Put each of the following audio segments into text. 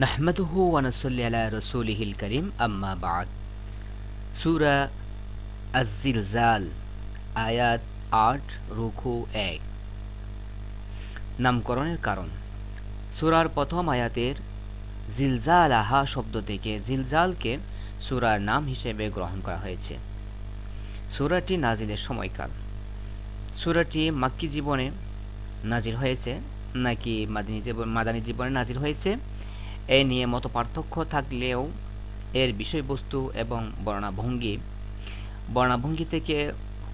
নাহমাদুহু ওয়া নুসাল্লি আলা রাসূলিহিল কারীম আম্মা বা'দ। সূরা আয-জিলজাল আয়াত ৮ রুকু ১। নামকরণের কারণ। সূরার প্রথম আয়াতের জিলজালাহা শব্দ থেকে জিলজালকে সূরার নাম হিসেবে গ্রহণ করা হয়েছে। সূরাটি নাজিলের সময়কাল। সূরাটি মাক্কি জীবনে নাজিল হয়েছে নাকি মাদানী জীবনে নাজিল হয়েছে এ নিয়ে মত পার্থক্য থাকলেও এর বিষয়বস্তু এবং বর্ণাভঙ্গি থেকে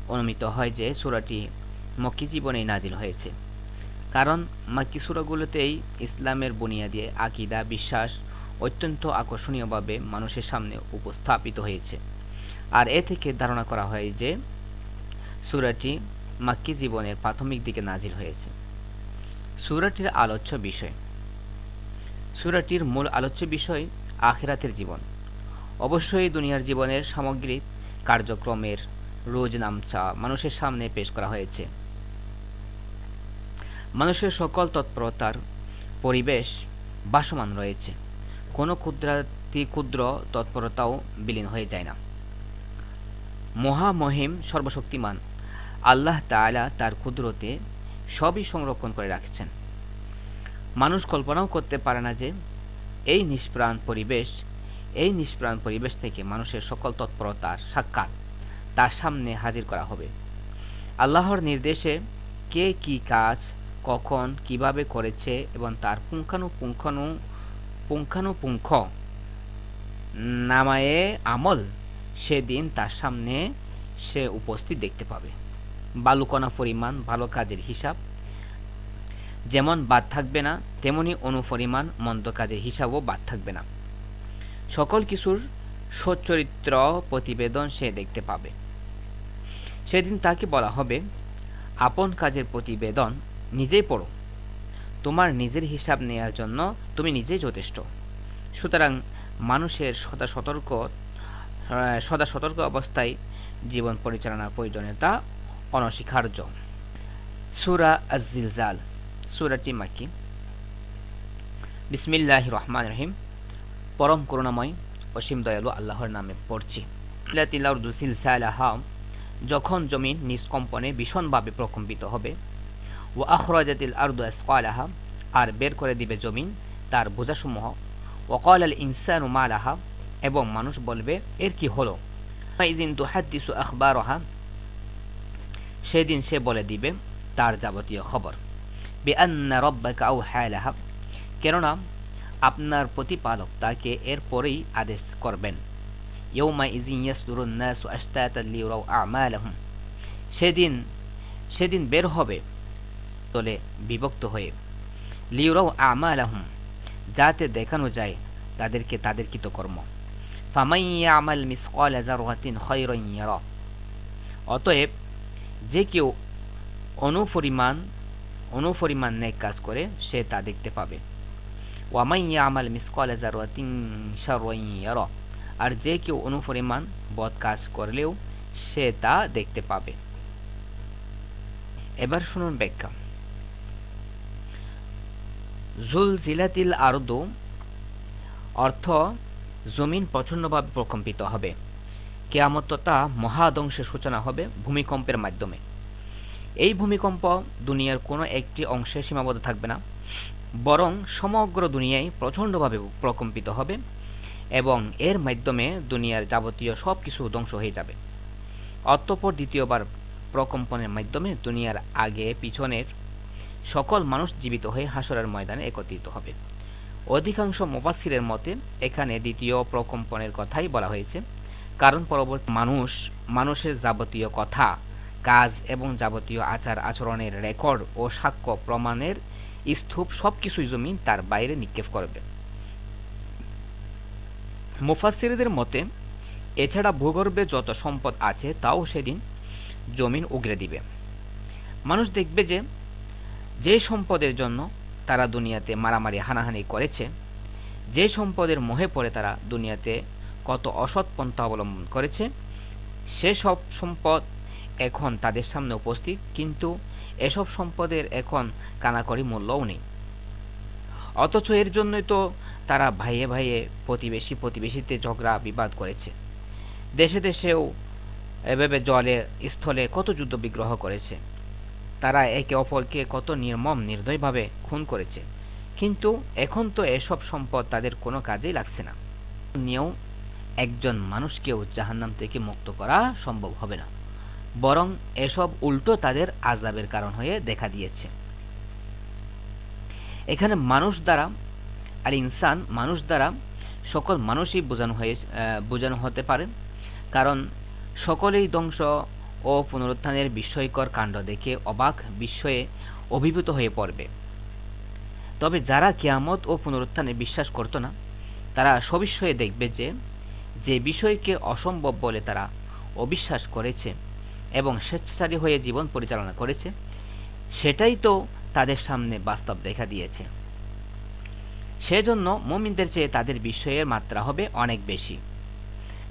অনুমিত হয় যে সূরাটি মক্কি জীবনেই নাজিল হয়েছে, কারণ মাক্কি সূরাগুলোতেই ইসলামের বুনিয়াদী আকীদা বিশ্বাস অত্যন্ত আকর্ষণীয়ভাবে মানুষের সামনে উপস্থাপিত হয়েছে, আর এ থেকে ধারণা করা হয় যে সূরাটি মাক্কি জীবনের প্রাথমিক দিকে নাজিল হয়েছে। সূরাটির আলোচ্য বিষয়। সূরাটির মূল আলোচ্য বিষয় আখিরাতের জীবন। অবশ্যই দুনিয়ার জীবনের সামগ্রিক কার্যক্রমের রোজনামচা মানুষের সামনে পেশ করা হয়েছে। মানুষের সকল তৎপরতার পরিবেশ ভাসমান রয়েছে, কোনো ক্ষুদ্র তৎপরতাও বিলীন হয়ে যায় না। মহামহিম সর্বশক্তিমান আল্লাহ তাআলা তার কুদরতে সবই সংরক্ষণ করে রাখছেন। মানুষ কল্পনাও করতে পারে না যে এই নিষ্প্রাণ পরিবেশ থেকে মানুষের সকল তৎপরতার সাক্ষাৎ তার সামনে হাজির করা হবে। আল্লাহর নির্দেশে কে কি কাজ কখন কিভাবে করেছে এবং তার পুঙ্খানুপুঙ্খ নামায়ে আমল সেদিন তার সামনে সে উপস্থিত দেখতে পাবে। বালুকণা পরিমাণ ভালো কাজের হিসাব যেমন বাদ থাকবে না, তেমনি অনুপরিমাণ মন্দ কাজের হিসাবও বাদ থাকবে না। সকল কিছুর সচ্চরিত্র প্রতিবেদন সে দেখতে পাবে। সেদিন তাকে বলা হবে, আপন কাজের প্রতিবেদন নিজেই পড়ো, তোমার নিজের হিসাব নেয়ার জন্য তুমি নিজেই যথেষ্ট। সুতরাং মানুষের সদা সতর্ক অবস্থায় জীবন পরিচালনার প্রয়োজনীয়তা অনস্বীকার্য। সূরা আয-জিলজাল সূরাটি মাক্কি। বিসমিল্লাহির রহমানির রহিম। পরম করুণাময় অসীম দয়ালু আল্লাহর নামে পড়ছি। লাতিল আরদু জিলজালাহা, যখন জমিন নিষ্কম্পনে ভীষণভাবে প্রকম্পিত হবে। ওয়া আখরাজাতিল আরদু আসকালাহা, আর বের করে দিবে জমিন তার বোঝাসমূহ। ওয়া ক্বালাল ইনসানু মা লাহা, এবং মানুষ বলবে এর কি হলো। ইযিন তুহাদ্দিসু আখবারাহা, সেদিন সে বলে দিবে তার যাবতীয় খবর। বিআন্না রাব্বাকা আওহা লাহা, কেননা আপনার প্রতিপালক তাকে এরপরেই আদেশ করবেন। ইয়াউমা ইযিন ইয়াসদুরুন নাসু আশতাতান লিয়ারাউ আমালাহুম, সেদিন বের হবে দলে বিভক্ত হয়ে। লিয়ারাউ আমালাহুম, যাতে দেখানো যায় তাদেরকে তাদের কৃতকর্ম। ফামান ইয়ামাল মিসকালা যাররাতিন খায়রান ইয়ারা, অতএব যে কেউ অনুপরিমাণ নেক কাজ করে সে তা দেখতে পাবে। ওয়ামান ইয়ামাল মিসকালা যাররাতিন শাররান ইয়ারা, আর যে কেউ অনুপরিমাণ বদ কাজ করলেও সে তা দেখতে পাবে। এবার শুনুন ব্যাখ্যা। জুলজিলাতিল আরদু অর্থ জমিন প্রচণ্ডভাবে প্রকম্পিত হবে। কিয়ামত তথা মহাধ্বংসের সূচনা হবে ভূমিকম্পের মাধ্যমে। এই ভূমিকম্প দুনিয়ার কোনো একটি অংশে সীমাবদ্ধ থাকবে না, বরং সমগ্র দুনিয়ায় প্রচণ্ডভাবে প্রকম্পিত হবে এবং এর মাধ্যমে দুনিয়ার যাবতীয় সব কিছু ধ্বংস হয়ে যাবে। অতঃপর দ্বিতীয়বার প্রকম্পনের মাধ্যমে দুনিয়ার আগে পিছনের সকল মানুষ জীবিত হয়ে হাসরের ময়দানে একত্রিত হবে। অধিকাংশ মুফাসসিরের মতে এখানে দ্বিতীয় প্রকম্পনের কথাই বলা হয়েছে, কারণ পরবর্তী মানুষের যাবতীয় কথা কাজ এবং যাবতীয় আচার আচরণের রেকর্ড ও সাক্ষ্য প্রমাণের স্তূপ সবকিছুই জমিন তার বাইরে নিক্ষেপ করবে। মুফাসসিরদের মতে এছাড়া ভূগর্ভে যত সম্পদ আছে তাও সেদিন জমিন উগরে দিবে। মানুষ দেখবে যে সম্পদের জন্য তারা দুনিয়াতে মারামারি হানাহানি করেছে, যে সম্পদের মোহে পড়ে তারা দুনিয়াতে কত অসৎ পন্থা অবলম্বন করেছে, সেসব সম্পদ এখন তাদের সামনে উপস্থিত, কিন্তু এসব সম্পদের এখন কানাকড়ি মূল্যও নেই। অথচ এর জন্যই তো তারা ভাইয়ে ভাইয়ে প্রতিবেশীতে ঝগড়া বিবাদ করেছে। দেশে দেশেও এভাবে জলে স্থলে কত যুদ্ধ বিগ্রহ করেছে। তারা একে অপরকে কত নির্দয়ভাবে খুন করেছে। কিন্তু এখন তো এসব সম্পদ তাদের কোনো কাজেই লাগছে না। নিয়েও একজন মানুষকেও জাহান্নাম থেকে মুক্ত করা সম্ভব হবে না, বরং এসব উল্টো তাদের আযাবের কারণ হয়ে দেখা দিয়েছে। এখানে মানুষ দ্বারা আল ইনসান মানুষ দ্বারা সকল মানুষই বোঝানো হতে পারে, কারণ সকলেই ধ্বংস ও পুনরুত্থানের বিস্ময়কর কাণ্ড দেখে অবাক বিস্ময়ে অভিভূত হয়ে পড়বে। তবে যারা কিয়ামত ও পুনরুত্থানে বিশ্বাস করত না, তারা সবিস্ময়ে দেখবে যে বিষয়কে অসম্ভব বলে তারা অবিশ্বাস করেছে এবং স্বেচ্ছাচারী হয়ে জীবন পরিচালনা করেছে, সেটাই তো তাদের সামনে বাস্তব দেখা দিয়েছে। সেজন্য মুমিনদের চেয়ে তাদের বিস্ময়ের মাত্রা হবে অনেক বেশি।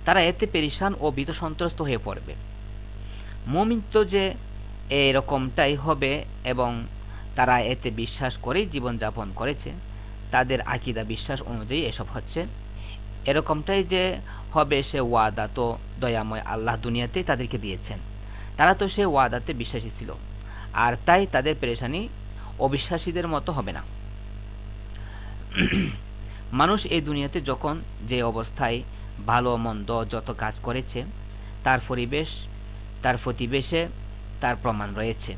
তারা এতে পেরেশান ও ভীতসন্ত্রস্ত হয়ে পড়বে। মুমিন তো যে এরকমটাই হবে এবং তারা এতে বিশ্বাস করেই জীবনযাপন করেছে, তাদের আকীদা বিশ্বাস অনুযায়ী এসব হচ্ছে, এরকমটাই যে হবে সে ওয়াদা তো দয়াময় আল্লাহ দুনিয়াতেই তাদেরকে দিয়েছেন। তারা তো সে ওয়াদাতে বিশ্বাসী ছিল, আর তাই তাদের পেরেশানি অবিশ্বাসীদের মতো হবে না। মানুষ এই দুনিয়াতে যখন যে অবস্থায় ভালো মন্দ যত কাজ করেছে, তার প্রতিবেশে তার প্রমাণ রয়েছে।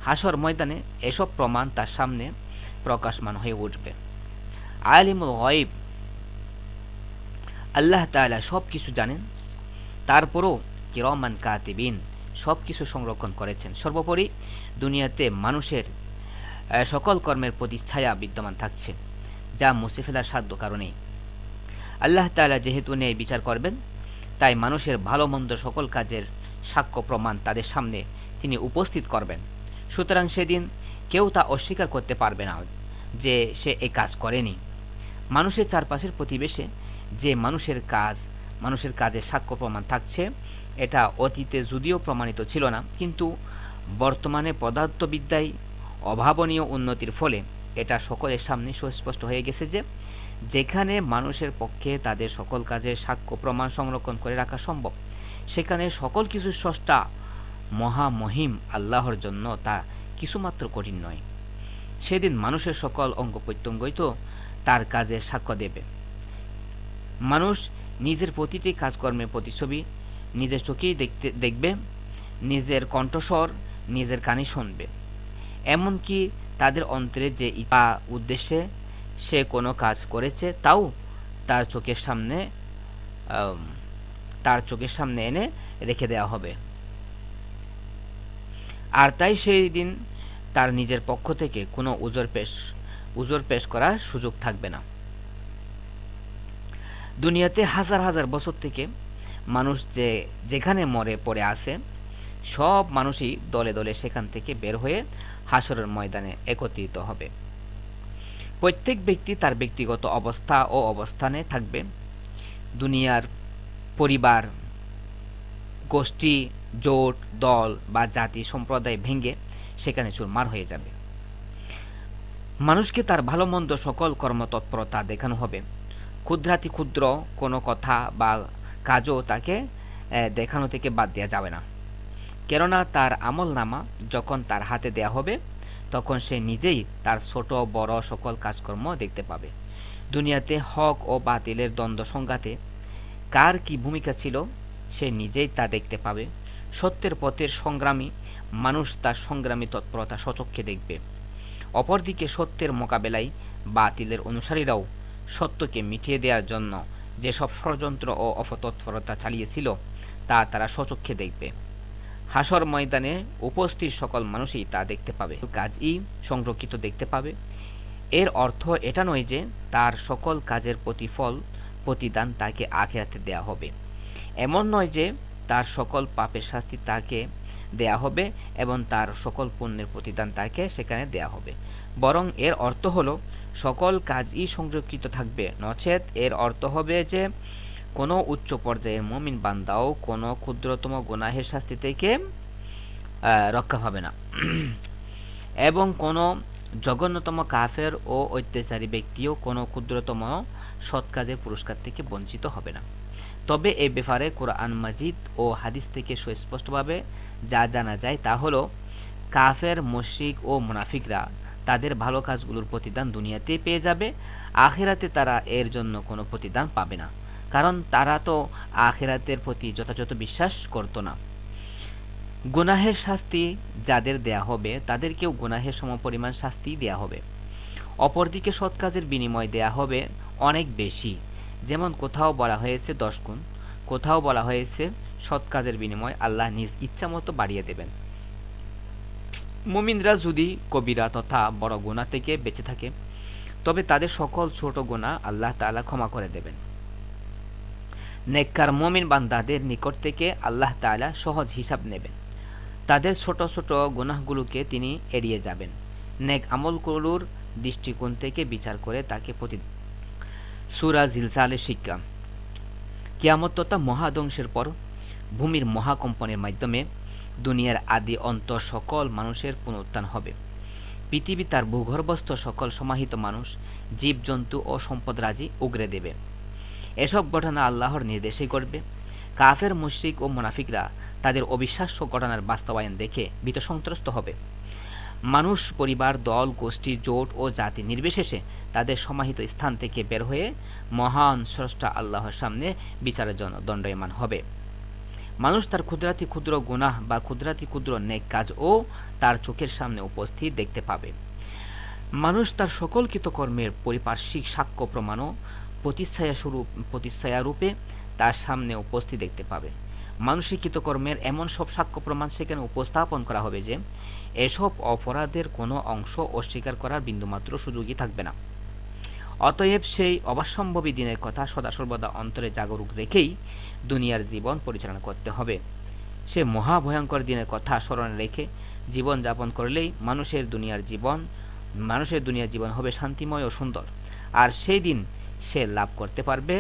হাসর ময়দানে এসব প্রমাণ তার সামনে প্রকাশমান হয়ে উঠবে। আলিমুল গায়ব আল্লাহ তাআলা সব কিছু জানেন, তারপরও কিরামান কাতিবিন সব কিছু সংরক্ষণ করেছেন। সর্বোপরি দুনিয়াতে মানুষের সকল কর্মের প্রতি ছায়া বিদ্যমান থাকছে, যা মুছে ফেলার সাধ্য কারণেই। আল্লাহ তাআলা যেহেতু ন্যায় বিচার করবেন, তাই মানুষের ভালো মন্দ সকল কাজের সাক্ষ্য প্রমাণ তাদের সামনে তিনি উপস্থিত করবেন। সুতরাং সেদিন কেউ তা অস্বীকার করতে পারবে না যে সে এই কাজ করেনি। মানুষের চারপাশের প্রতিবেশে যে মানুষের কাজের সাক্ষ্য প্রমাণ থাকছে, এটা অতীতে যদিও প্রমাণিত ছিল না, কিন্তু বর্তমানে পদার্থবিদ্যায় অভাবনীয় উন্নতির ফলে এটা সকলের সামনে সুস্পষ্ট হয়ে গেছে যে যেখানে মানুষের পক্ষে তাদের সকল কাজের সাক্ষ্য প্রমাণ সংরক্ষণ করে রাখা সম্ভব, সেখানে সকল কিছু স্রষ্টা মহামহিম আল্লাহর জন্য তা কিছুমাত্র কঠিন নয়। সেদিন মানুষের সকল অঙ্গ প্রত্যঙ্গই তো তার কাজের সাক্ষ্য দেবে। মানুষ নিজের প্রতিটি কাজকর্মের প্রতিছবি নিজের চোখেই দেখবে, নিজের কণ্ঠস্বর নিজের কানে শুনবে। এমনকি তাদের অন্তরে যে উদ্দেশ্যে সে কোনো কাজ করেছে তাও তার চোখের সামনে এনে রেখে দেওয়া হবে। আর তাই সেই দিন তার নিজের পক্ষ থেকে কোনো উজর পেশ করার সুযোগ থাকবে না। দুনিয়াতে হাজার হাজার বছর থেকে মানুষ যেখানে মরে পড়ে আছে, সব মানুষই দলে দলে সেখান থেকে বের হয়ে হাসরের ময়দানে একত্রিত হবে। প্রত্যেক ব্যক্তি তার ব্যক্তিগত অবস্থা ও অবস্থানে থাকবে। দুনিয়ার পরিবার, গোষ্ঠী, জোট, দল বা জাতি সম্প্রদায় ভেঙে সেখানে চুরমার হয়ে যাবে। মানুষকে তার ভালো মন্দ সকল কর্মতৎপরতা দেখানো হবে। ক্ষুদ্রাতি ক্ষুদ্র কোনো কথা বা কাজও তাকে দেখানো থেকে বাদ দেওয়া যাবে না। কেননা তার আমলনামা যখন তার হাতে দেয়া হবে, তখন সে নিজেই তার ছোট বড় সকল কাজকর্ম দেখতে পাবে। দুনিয়াতে হক ও বাতিলের দ্বন্দ্ব সংঘাতে কার কি ভূমিকা ছিল, সে নিজেই তা দেখতে পাবে। সত্যের পথের সংগ্রামী মানুষ তার সংগ্রামী তৎপরতা স্বচক্ষে দেখবে। অপরদিকে সত্যের মোকাবেলায় বাতিলের অনুসারীরাও সত্যকে মিটিয়ে দেওয়ার জন্য যেসব ষড়যন্ত্র ও অপতৎপরতা চালিয়েছিল, তা তারা স্বচক্ষে দেখবে। হাসর ময়দানে উপস্থিত সকল মানুষই তা দেখতে পাবে, কাজই সংরক্ষিত দেখতে পাবে। এর অর্থ এটা নয় যে তার সকল কাজের প্রতিদান তাকে আখিরাতে দেয়া হবে। এমন নয় যে তার সকল পাপের শাস্তি তাকে দেয়া হবে এবং তার সকল পুণ্যের প্রতিদান তাকে সেখানে দেয়া হবে, বরং এর অর্থ হলো সকল কাজই সংরক্ষিত থাকবে। নচেত এর অর্থ হবে যে কোনো উচ্চ পর্যায়ের মুমিন বান্দাও কোনো ক্ষুদ্রতম গুনাহের শাস্তি থেকে রক্ষা পাবে না এবং কোনো জঘন্যতম কাফের ও অত্যাচারী ব্যক্তিও কোনো ক্ষুদ্রতম সৎ কাজের পুরস্কার থেকে বঞ্চিত হবে না। তবে এ ব্যাপারে কোরআন মাজিদ ও হাদিস থেকে সুস্পষ্টভাবে যা জানা যায় তা হলো কাফের, মুশরিক ও মুনাফিকরা তাদের ভালো কাজগুলোর প্রতিদান দুনিয়াতেই পেয়ে যাবে, আখিরাতে তারা এর জন্য কোনো প্রতিদান পাবে না, কারণ তারা তো আখিরাতের প্রতি যথাযথ বিশ্বাস করত না। গুনাহের শাস্তি যাদের দেয়া হবে তাদেরকেও গুনাহের সমপরিমাণ শাস্তি দেয়া হবে। অপরদিকে সৎ কাজের বিনিময় দেয়া হবে অনেক বেশি, যেমন কোথাও বলা হয়েছে 10 গুণ, কোথাও বলা হয়েছে সৎ কাজের বিনিময় আল্লাহ নিজ ইচ্ছামতো বাড়িয়ে দেবেন। মুমিনরা যদি কবিরা তথা বড় গুনাহ থেকে বেঁচে থাকে তবে তাদের সকল ছোট গুনাহ আল্লাহ তাআলা ক্ষমা করে দেবেন। নেককার মুমিন বান্দাদের নিকট থেকে আল্লাহ তাআলা সহজ হিসাব নেবেন, তাদের ছোট ছোট গুনাহগুলোকে তিনি এড়িয়ে যাবেন। নেক আমলগুলোর দৃষ্টিকোণ থেকে বিচার করে তাকে সূরা জিলজালের শিক্ষা। কিয়ামত তথা মহাধ্বংসের পর ভূমির মহাকম্পনের মাধ্যমে দুনিয়ার আদি অন্ত সকল মানুষের পুনরুত্থান হবে। পৃথিবী তার ভূগর্ভস্থ সকল সমাহিত মানুষ, জীবজন্তু ও সম্পদরাজি উগরে দেবে। এসব ঘটনা আল্লাহর নির্দেশেই ঘটবে। কাফের, মুশরিক ও মুনাফিকরা তাদের অবিশ্বাস্য ঘটনার বাস্তবায়ন দেখে ভীত সন্ত্রস্ত হবে। মানুষ, পরিবার, দল, গোষ্ঠী, জোট ও জাতি নির্বিশেষে তাদের সমাহিত স্থান থেকে বের হয়ে মহান স্রষ্টা আল্লাহর সামনে বিচারের জন্য দণ্ডায়মান হবে। মানুষ তার ক্ষুদ্রাতি ক্ষুদ্র গুনাহ বা ক্ষুদ্রাতি ক্ষুদ্র নেক কাজও তার চোখের সামনে উপস্থিত দেখতে পাবে। মানুষ তার সকল কৃতকর্মের পারিপার্শ্বিক সাক্ষ্য প্রমাণও প্রতিচ্ছায়া রূপে তার সামনে উপস্থিত দেখতে পাবে। মানুষের কৃতকর্মের এমন সব সাক্ষ্য প্রমাণ সেখানে উপস্থাপন করা হবে যে এসব অপরাধের কোনো অংশ অস্বীকার করার বিন্দুমাত্র সুযোগই থাকবে না। অতএব সেই অবশ্যম্ভাবী দিনের কথা সদাসর্বদা অন্তরে জাগরুক রেখেই দুনিয়ার জীবন পরিচালনা করতে হবে। সে মহাভয়ঙ্কর দিনের কথা স্মরণে রেখে জীবন যাপন করলেই মানুষের দুনিয়ার জীবন হবে শান্তিময় ও সুন্দর, আর সেই দিন সে লাভ করতে পারবে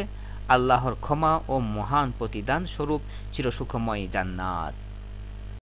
আল্লাহর ক্ষমা ও মহান প্রতিদান স্বরূপ চিরসুখময় জান্নাত।